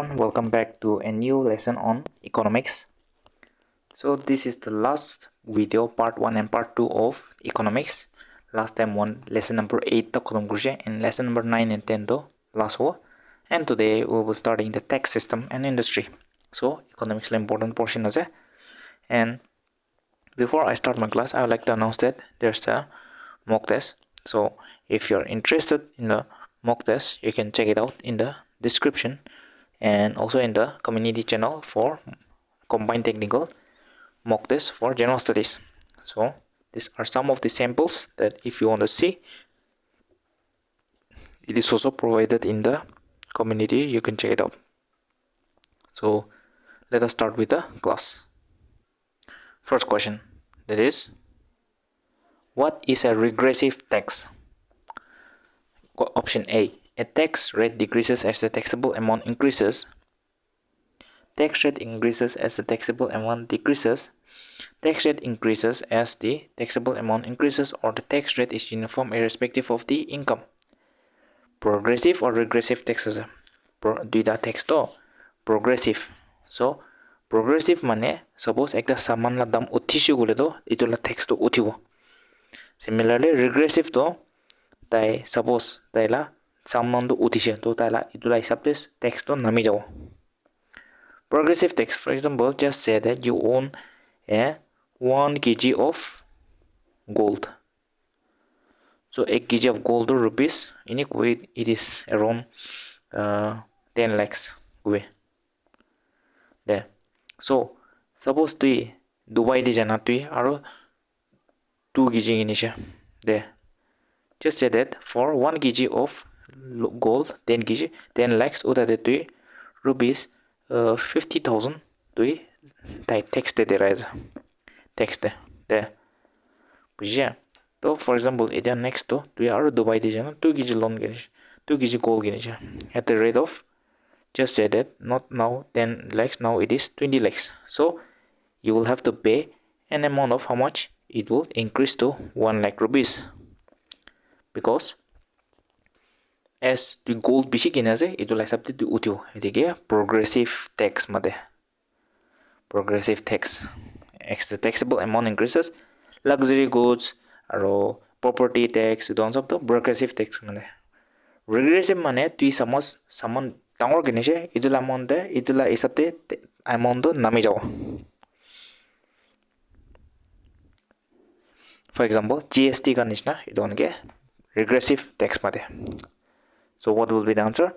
everyone, welcome back to a new lesson on economics. So this is the last video, part 1 and part 2 of economics. Last time one lesson number 8 to khatam and lesson number 9 and 10 to last one. And today we will starting the tax system and industry. So economics important portion is it. And before I start my class, I would like to announce that there's a mock test. So if you're interested in the mock test, you can check it out in the description and also in the community channel for combined technical mock test for general studies. So these are some of the samples that if you want to see, it is also provided in the community. You can check it out. So let us start with the class. First question, that is, what is a regressive tax? Option A tax rate decreases as the taxable amount increases. Tax rate increases as the taxable amount decreases. Tax rate increases as the taxable amount increases, or the tax rate is uniform irrespective of the income. Progressive or regressive taxes. Duita tax to progressive. So progressive mane suppose ekta saman la dam uthishu gole to itula tax to uthibo. Similarly regressive to tai suppose tai la saman to uthishe to tai la itula hisab tax to nami jabo. Progressive tax, for example, just say that you own a 1 kg of gold. So 1 kg of gold or rupees, in weight it is around 10 lakhs. There. So suppose tui Dubai di jana tui aro 2 kg inisha. There. Just say that for 1 kg of gold, 10 kg, 10 lakhs, uta de tui rupees 50,000 tui tai tax de rise. Tax de. There. Bujia. So for example, it next to aro Dubai di jana 2 kg loan ginish, 2 kg gold ginish. At the rate of, just say that not now 10 lakhs, now it is 20 lakhs. So you will have to pay an amount of how much? It will increase to 1 lakh rupees. Because as the gold bishi kinaze, it will accept it to utio. It progressive tax made. Progressive tax. As the taxable amount increases, luxury goods or property tax, don't have the progressive tax made. Regressive mane tui samos saman tangor kinishe, itula amount de, itula isapte amount to nami jao. For example, GST kanishna, it don't get regressive tax made. So what will be the answer?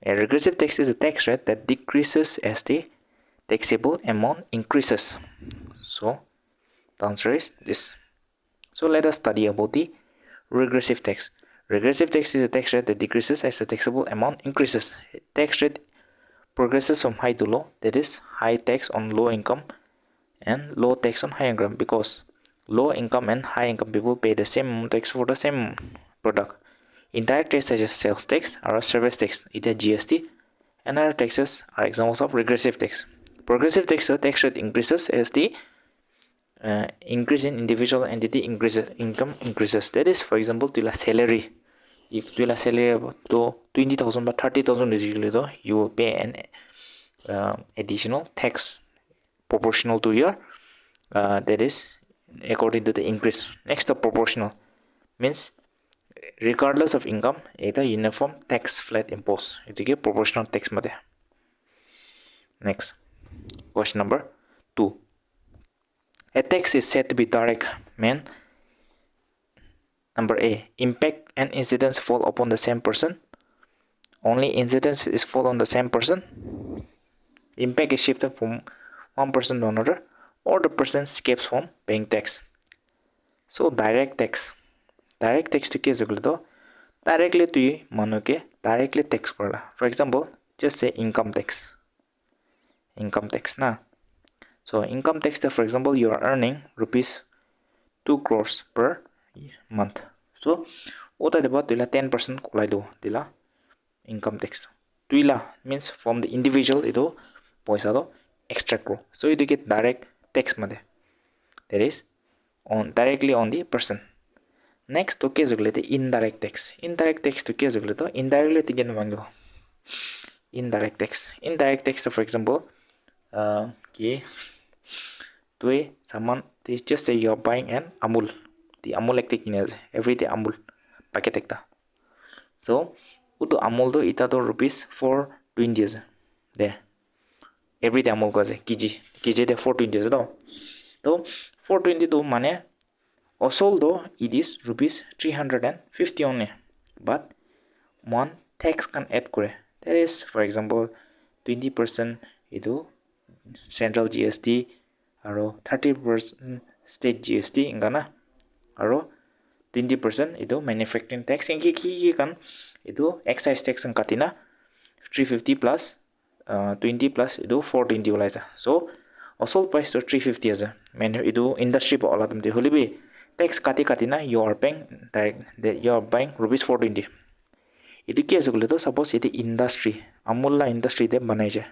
A regressive tax is a tax rate that decreases as the taxable amount increases. So the answer is this. So let us study about the regressive tax. Regressive tax is a tax rate that decreases as the taxable amount increases. Tax rate progresses from high to low, that is high tax on low income and low tax on high income, because low income and high income people pay the same tax for the same product. Indirect tax such as sales tax or service tax, it is GST, and other taxes are examples of regressive tax. Progressive tax, the tax rate increases as the increase in individual entity increases, income increases. That is, for example, to salary. If to salary to 20,000 but 30,000 you will pay an additional tax proportional to your that is according to the increase. Next, the proportional means regardless of income, it a uniform tax flat impose. It is proportional tax made. Next, question number 2. A tax is said to be direct when number A, impact and incidence fall upon the same person. Only incidence is fall on the same person. Impact is shifted from one person to another, or the person escapes from paying tax. So direct tax. Direct tax to case directly to you manuke directly tax korla. For example, just say income tax. Income tax na. So income tax, for example, you are earning rupees 2 crores per month. So what about 10% kulai do dila income tax. Tuila means from the individual ito poisa do extract ko. So you get direct tax made. That is on directly on the person. Next to case indirect tax. Indirect tax to case indirectly to get mango. indirect tax. Indirect tax, for example, someone, just say you're buying an Amul. The Amul ekta kine everyday Amul packet ekta. So, uto Amul do ita do rupees 420 there. Everyday Amul ko kg de 420 do. So 420 do mane also it is rupees 350 only. But one tax can add kore. That is, for example, 20% idu central GST aro 30% state GST ingana aro 20% idu manufacturing tax inki ki kan idu excise tax ang katina 350 plus 20 plus idu 420 ulaisa. So also price to 350 as a idu industry pa olatum de holibi tax katina you are paying direct that you are buying rupees 420. Idu ki asugule to suppose iti industry Amul la industry de banai je.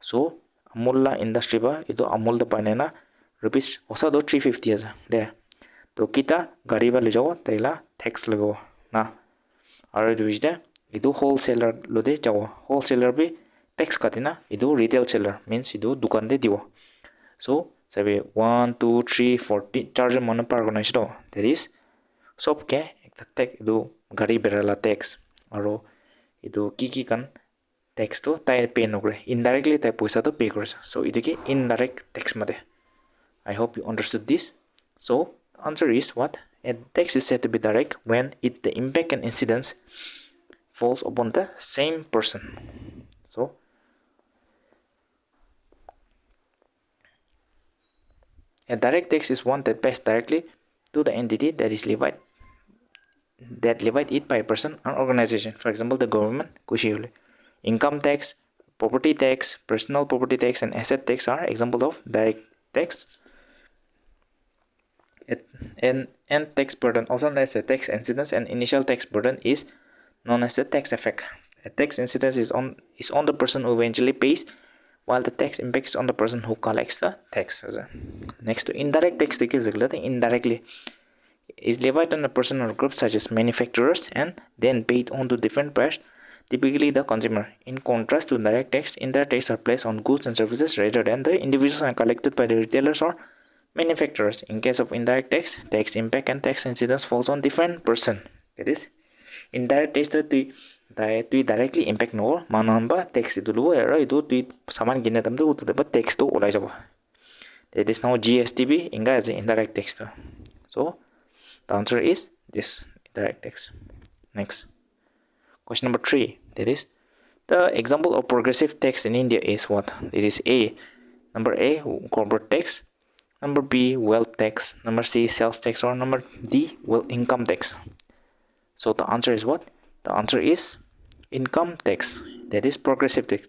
So Amul la industry ba idu Amul da banana rupees osa do 350 as there. To kita gari ba le jawo taila tax lagawo na. Aro idu bijde idu wholesaler lo de jawo. Wholesaler bi tax katina idu retail seller means idu dukan de diwo. So sabi 1 2 3 40 charge mon par organize do. That is sob ke ekta tax idu gari berala tax aro idu ki kan tax to tai pay nokre indirectly tai paisa to pay kore. So idu ki indirect tax mate. I hope you understood this. So answer is what? A tax is said to be direct when the impact and incidence falls upon the same person. So a direct tax is one that pays directly to the entity that levy it by a person or organization. For example, the government, income tax, property tax, personal property tax, and asset tax are examples of direct tax. And tax burden, also known as the tax incidence, and initial tax burden is known as the tax effect. A tax incidence is on the person who eventually pays, while the tax impact is on the person who collects the tax. Next to indirect tax, indirectly is levied on a person or group such as manufacturers and then paid on to different buyers, typically the consumer. In contrast to direct tax, indirect tax are placed on goods and services rather than the individuals and collected by the retailers or manufacturers. In case of indirect tax, tax impact and tax incidence falls on different person. That is, indirect tax to directly impact no manamba tax idulu era idu to saman ginatam do to the tax to olai jabo. That is now GSTB inga as indirect tax. So the answer is this indirect tax. Next, question number 3. That is, the example of progressive tax in India is what? It is number A, corporate tax. Number B, wealth tax. Number C, sales tax. Or number D, income tax. So the answer is what? The answer is income tax. That is progressive tax.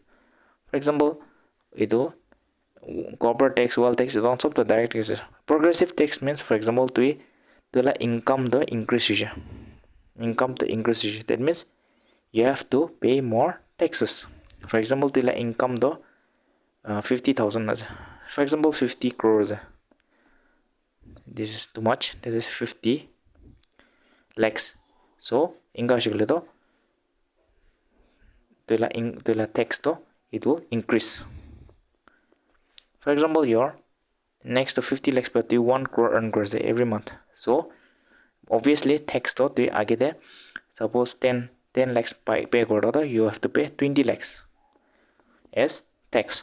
For example, idu corporate tax, wealth tax is also the direct taxes. Progressive tax means, for example, to income the increase. Income to increase. That means you have to pay more taxes. For example, to income the 50,000. For example, 50 crores. This is too much. That is 50 lakhs. So inga shigledo to la tax to it will increase. For example, your next to 50 lakhs but you 1 crore earn gross every month. So obviously tax to the agide suppose 10 lakhs pay gordo you have to pay 20 lakhs as tax.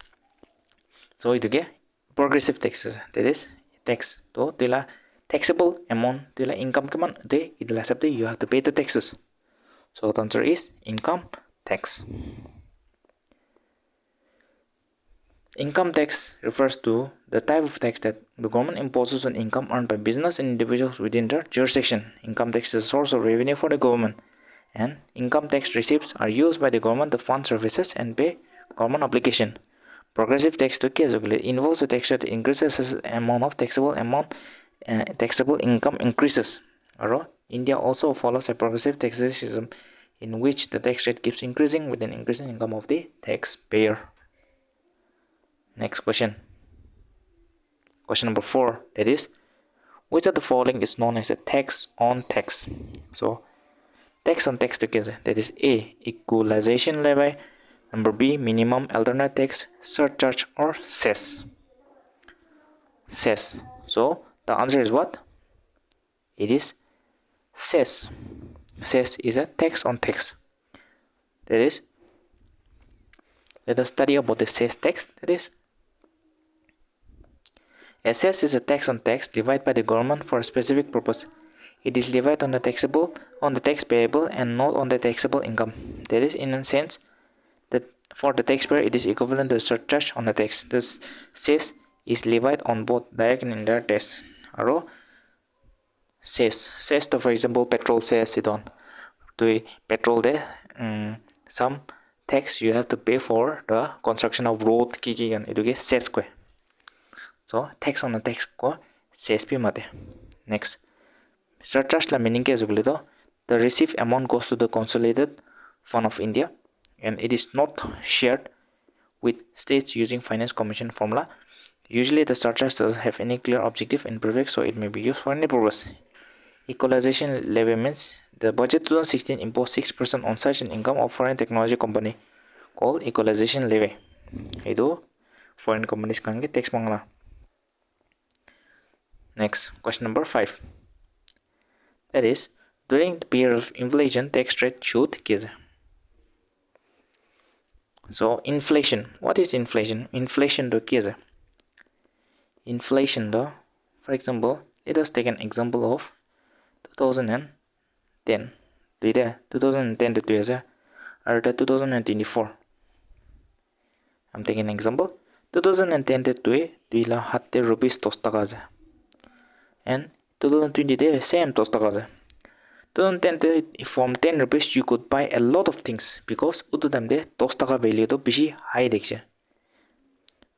So it get progressive taxes. That is tax to the taxable amount the income kaman de idla sabte you have to pay the taxes. So the answer is income tax. Income tax refers to the type of tax that the government imposes on income earned by business and individuals within their jurisdiction. Income tax is a source of revenue for the government, and income tax receipts are used by the government to fund services and pay government obligation. Progressive tax to involves a tax that increases as the amount of taxable income increases. India also follows a progressive tax system in which the tax rate keeps increasing with an increasing income of the taxpayer. Next question. Question number 4. That is, which of the following is known as a tax on tax? So, tax on tax together. That is A, equalization levy. Number B, minimum alternate tax, surcharge, or cess. Cess. So the answer is what? It is cess. Cess is a tax on tax. That is, let us study about the cess tax. That is, a cess is a tax on tax levied by the government for a specific purpose. It is levied on the tax payable and not on the taxable income. That is, in a sense, that for the taxpayer it is equivalent to a surcharge on the tax. This cess is levied on both direct and indirect tax. Aro cess to, for example, petrol cess it on to petrol there. Some tax you have to pay for the construction of road kiki and it cess ko. So tax on the tax ko cess pi mate. Next, surcharge la meaning ke the received amount goes to the consolidated fund of India and it is not shared with states using finance commission formula. Usually the surcharge doesn't have any clear objective in prefix, so it may be used for any purpose. Equalization levy means the budget 2016 imposed 6% on such an income of foreign technology company called equalization levy. Ido foreign companies kange tax mangala. Next, question number 5. That is, during the period of inflation, tax rate should give. So inflation. What is inflation? Inflation do kiza. Inflation do, for example, let us take an example of 2010. 2010 to 2024. I'm taking an example. 2010 to 2 rupees tostakaza. And 2020 same tostakaza. 2010 from 10 rupees you could buy a lot of things because utudamde 10 taka value to bishi high deksha.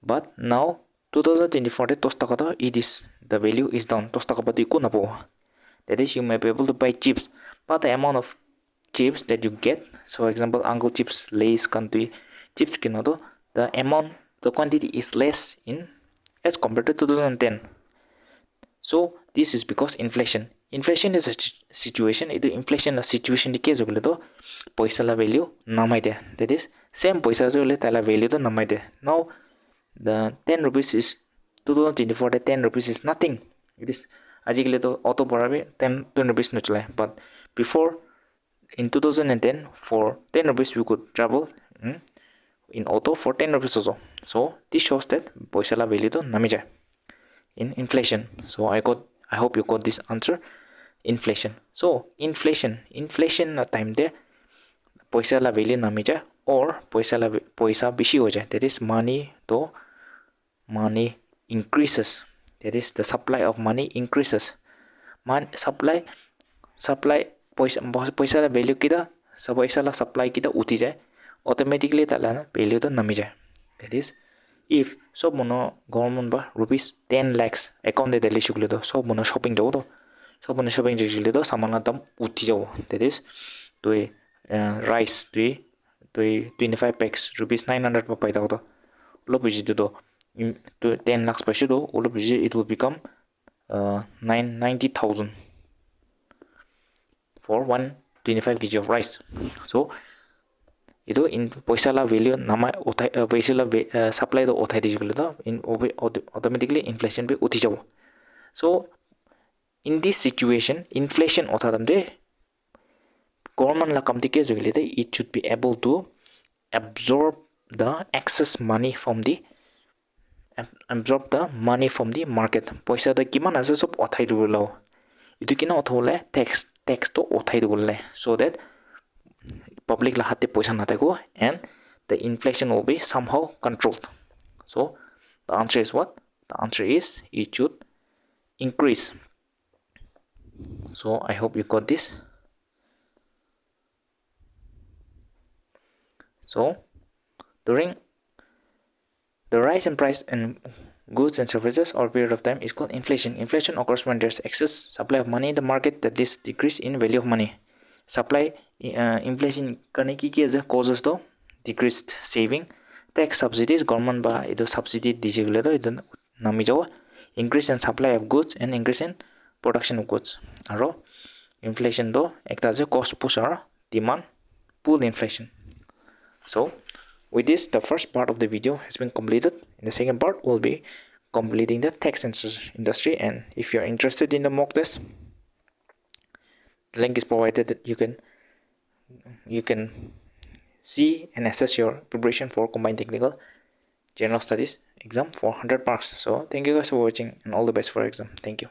But now 2024 10 taka to it is the value is down 10 taka pati ko na po. That is, you may be able to buy chips, but the amount of chips that you get, so for example Uncle Chips, Lay's country chips kinodo, the amount, the quantity is less in as compared to 2010. So this is because inflation. Inflation is a situation. It inflation a situation the case of the paisa la value namai de. That is same paisa jo le tala value to namai de. Now the 10 rupees is 2024 the 10 rupees is nothing. It is ajikle to auto parabe 10 rupees no chala. But before in 2010 for 10 rupees we could travel in auto for 10 rupees also. So this shows that paisa la value to namija in inflation. So I hope you got this answer. Inflation. So inflation na time de paisa la value namija or paisa bishi ho jaye. That is money increases. That is the supply of money increases. Supply paisa la value kita paisa la supply kita uthi jaye, automatically tala value to nami jaye. That is, if so mono government ba rupees 10 lakhs account de deli shukle do so mono shopping jaw do so mono shopping jile do samana dam uthi jaw. That is to rice to 25 packs rupees 900 pa pai daw do lo biji do to 10 lakhs pa shi do lo biji it will become 90,000 for 125 kg of rice. So ido in paisa la value nama paisa la supply do othai dijule do in automatically inflation be uthi jaw. So in this situation inflation othadam de government la kamti ke jogile de it should be able to absorb the excess money from the market. Paisa da kiman ase sob othai dulo itu kina othole tax to othai dulo so that public la hate paisa na thako and the inflation will be somehow controlled. So the answer is what? The answer is it should increase. So I hope you got this. So during the rise in price in goods and services or period of time is called inflation. Inflation occurs when there's excess supply of money in the market that leads to decrease in value of money. Supply inflation causes the decreased saving. Tax subsidies government ba ido subsidy dijigule do ido nami jaw. Increase in supply of goods and increase in production of goods. Aro inflation do ekta je cost push or demand pull inflation. So With this, the first part of the video has been completed. In the second part, we'll be completing the text synthesis industry. And if you're interested in the mock test, the link is provided that you can see and assess your preparation for combined technical general studies exam for 100 marks. So thank you guys for watching, and all the best for exam. Thank you.